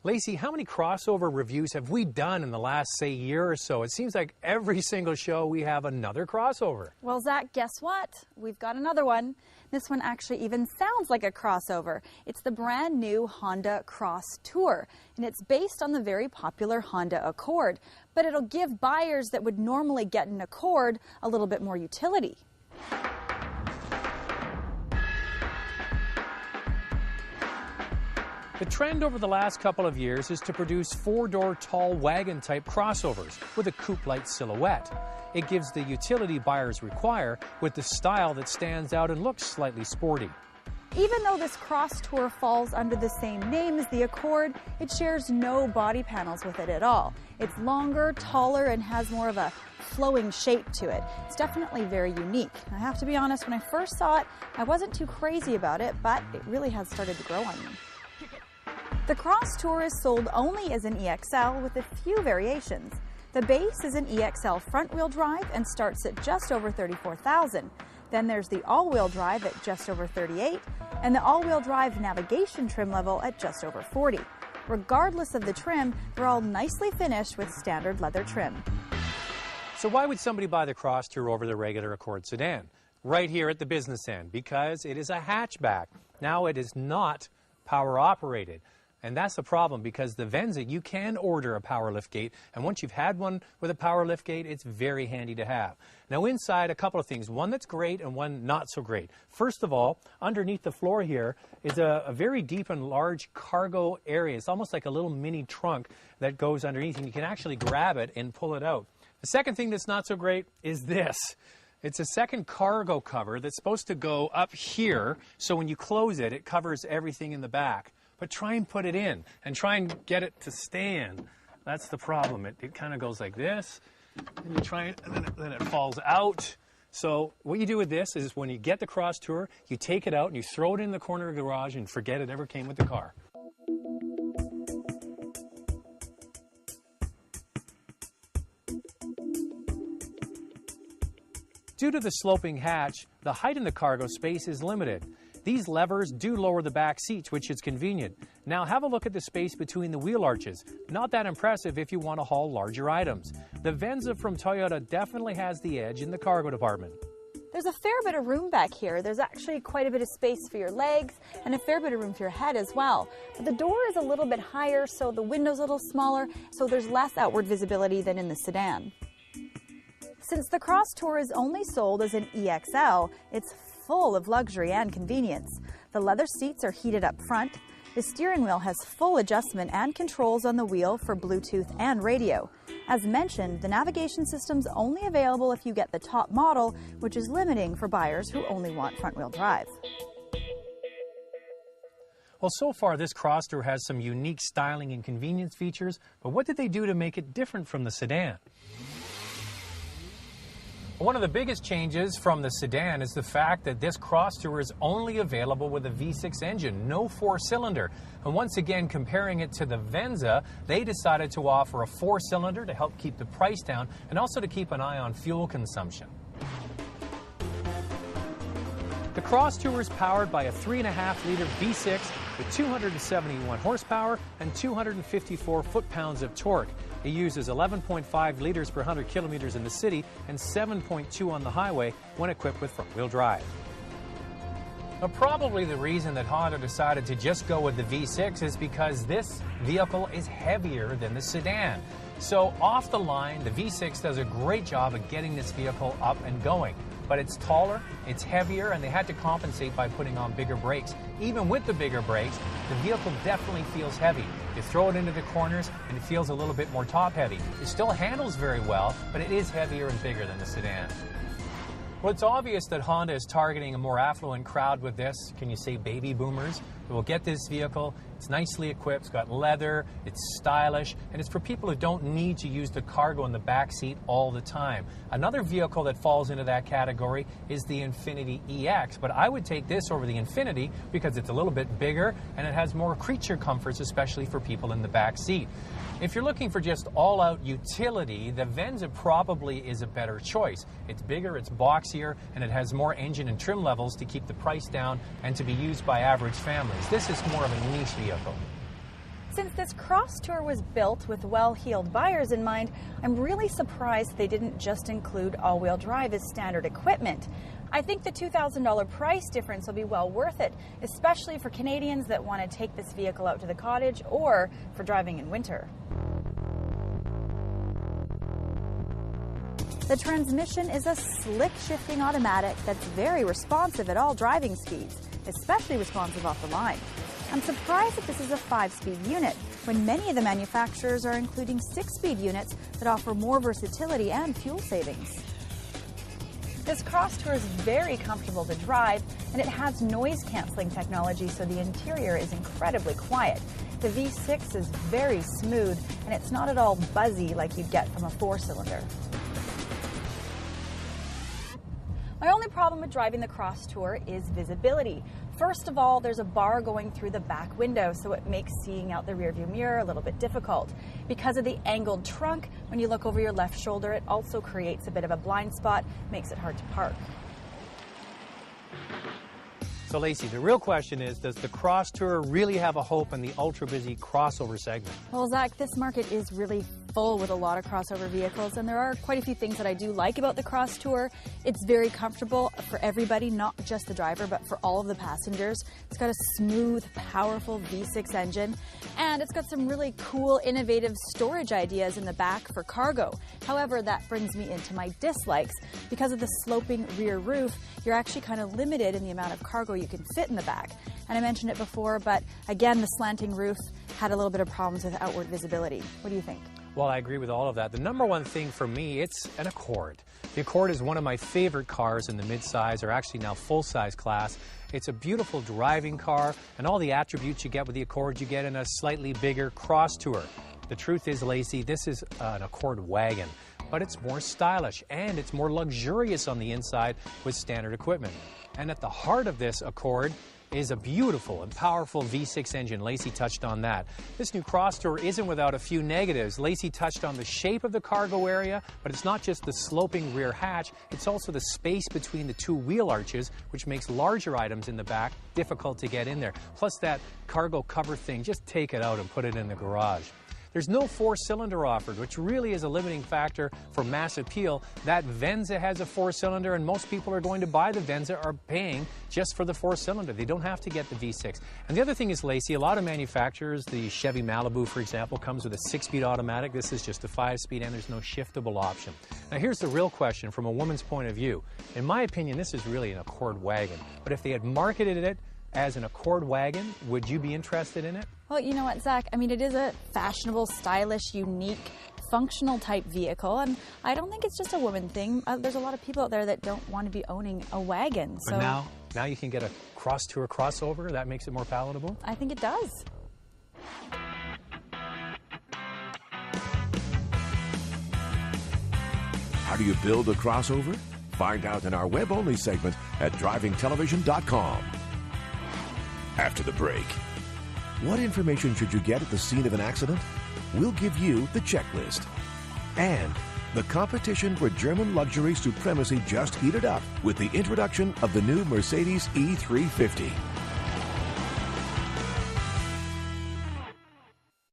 Lacey, how many crossover reviews have we done in the last, say, year or so? It seems like every single show we have another crossover. Well, Zach, guess what? We've got another one. This one actually even sounds like a crossover. It's the brand new Honda Crosstour, and it's based on the very popular Honda Accord, but it'll give buyers that would normally get an Accord a little bit more utility. The trend over the last couple of years is to produce four-door tall wagon-type crossovers with a coupe-like silhouette. It gives the utility buyers require with the style that stands out and looks slightly sporty. Even though this Crosstour falls under the same name as the Accord, it shares no body panels with it at all. It's longer, taller, and has more of a flowing shape to it. It's definitely very unique. I have to be honest, when I first saw it, I wasn't too crazy about it, but it really has started to grow on me. The Crosstour is sold only as an EXL with a few variations. The base is an EXL front-wheel drive and starts at just over $34,000. Then there's the all-wheel drive at just over $38,000 and the all-wheel drive navigation trim level at just over $40,000. Regardless of the trim, they're all nicely finished with standard leather trim. So why would somebody buy the Crosstour over the regular Accord sedan? Right here at the business end, because it is a hatchback. Now it is not power operated. And that's the problem, because the Venza, you can order a power liftgate, and once you've had one with a power liftgate, it's very handy to have. Now inside, a couple of things, one that's great and one not so great. First of all, underneath the floor here is a very deep and large cargo area. It's almost like a little mini trunk that goes underneath, and you can actually grab it and pull it out. The second thing that's not so great is this. It's a second cargo cover that's supposed to go up here, so when you close it, it covers everything in the back. But try and put it in, and try and get it to stand. That's the problem. It kind of goes like this, and you try it, and then it falls out. So what you do with this is when you get the Crosstour, you take it out and you throw it in the corner of the garage and forget it ever came with the car. Due to the sloping hatch, the height in the cargo space is limited. These levers do lower the back seats, which is convenient. Now have a look at the space between the wheel arches. Not that impressive if you want to haul larger items. The Venza from Toyota definitely has the edge in the cargo department. There's a fair bit of room back here. There's actually quite a bit of space for your legs and a fair bit of room for your head as well. But the door is a little bit higher, so the window's a little smaller, so there's less outward visibility than in the sedan. Since the Crosstour is only sold as an EXL, it's full of luxury and convenience. The leather seats are heated up front. The steering wheel has full adjustment and controls on the wheel for Bluetooth and radio. As mentioned, the navigation system's only available if you get the top model, which is limiting for buyers who only want front-wheel drive. Well, so far this Crosstour has some unique styling and convenience features, but what did they do to make it different from the sedan? One of the biggest changes from the sedan is the fact that this Crosstour is only available with a V6 engine, no four-cylinder. And once again, comparing it to the Venza, they decided to offer a four-cylinder to help keep the price down and also to keep an eye on fuel consumption. The Crosstour is powered by a 3.5-liter V6 with 271 horsepower and 254 foot-pounds of torque. It uses 11.5 liters per 100 kilometers in the city and 7.2 on the highway when equipped with front-wheel drive. Now, probably the reason that Honda decided to just go with the V6 is because this vehicle is heavier than the sedan. So off the line, the V6 does a great job of getting this vehicle up and going. But it's taller, it's heavier, and they had to compensate by putting on bigger brakes. Even with the bigger brakes, the vehicle definitely feels heavy. You throw it into the corners, and it feels a little bit more top-heavy. It still handles very well, but it is heavier and bigger than the sedan. Well, it's obvious that Honda is targeting a more affluent crowd with this. Can you say baby boomers? Who will get this vehicle. It's nicely equipped, it's got leather, it's stylish, and it's for people who don't need to use the cargo in the back seat all the time. Another vehicle that falls into that category is the Infiniti Ex, but I would take this over the Infiniti because it's a little bit bigger and it has more creature comforts, especially for people in the back seat. If you're looking for just all-out utility, the Venza probably is a better choice. It's bigger, it's boxier, and it has more engine and trim levels to keep the price down and to be used by average families. This is more of a niche vehicle. Since If this Crosstour was built with well-heeled buyers in mind, I'm really surprised they didn't just include all-wheel drive as standard equipment. I think the $2,000 price difference will be well worth it, especially for Canadians that want to take this vehicle out to the cottage or for driving in winter. The transmission is a slick shifting automatic that's very responsive at all driving speeds, especially responsive off the line. I'm surprised that this is a 5-speed unit, when many of the manufacturers are including 6-speed units that offer more versatility and fuel savings. This Crosstour is very comfortable to drive, and it has noise-canceling technology, so the interior is incredibly quiet. The V6 is very smooth, and it's not at all buzzy like you'd get from a 4-cylinder. My only problem with driving the Crosstour is visibility. First of all, there's a bar going through the back window, so it makes seeing out the rearview mirror a little bit difficult. Because of the angled trunk, when you look over your left shoulder, it also creates a bit of a blind spot, makes it hard to park. So Lacey, the real question is, does the Crosstour really have a hope in the ultra-busy crossover segment? Well, Zach, this market is really full with a lot of crossover vehicles, and there are quite a few things that I do like about the Crosstour. It's very comfortable for everybody, not just the driver, but for all of the passengers. It's got a smooth, powerful V6 engine, and it's got some really cool, innovative storage ideas in the back for cargo. However, that brings me into my dislikes. Because of the sloping rear roof, you're actually kind of limited in the amount of cargo you can fit in the back. And I mentioned it before, but again, the slanting roof had a little bit of problems with outward visibility. What do you think? Well, I agree with all of that. The number one thing for me, it's an Accord. The Accord is one of my favorite cars in the mid-size, or actually now full-size class. It's a beautiful driving car, and all the attributes you get with the Accord, you get in a slightly bigger Crosstour. The truth is, Lacey, this is an Accord wagon, but it's more stylish and it's more luxurious on the inside with standard equipment. And at the heart of this Accord is a beautiful and powerful V6 engine. Lacey touched on that. This new Crosstour isn't without a few negatives. Lacey touched on the shape of the cargo area, but it's not just the sloping rear hatch, it's also the space between the two wheel arches, which makes larger items in the back difficult to get in there. Plus that cargo cover thing, just take it out and put it in the garage. There's no 4-cylinder offered, which really is a limiting factor for mass appeal. That Venza has a 4-cylinder, and most people are going to buy the Venza are paying just for the 4-cylinder. They don't have to get the V6. And the other thing is, Lacey, a lot of manufacturers, the Chevy Malibu, for example, comes with a 6-speed automatic. This is just a 5-speed, and there's no shiftable option. Now, here's the real question from a woman's point of view. In my opinion, this is really an Accord wagon. But if they had marketed it as an Accord wagon, would you be interested in it? Well, you know what, Zach? I mean, it is a fashionable, stylish, unique, functional type vehicle, and I don't think it's just a woman thing. There's a lot of people out there that don't want to be owning a wagon. So but now you can get a Crosstour crossover. That makes it more palatable. I think it does. How do you build a crossover? Find out in our web-only segment at drivingtelevision.com. After the break, what information should you get at the scene of an accident? We'll give you the checklist. And the competition for German luxury supremacy just heated up with the introduction of the new Mercedes E350.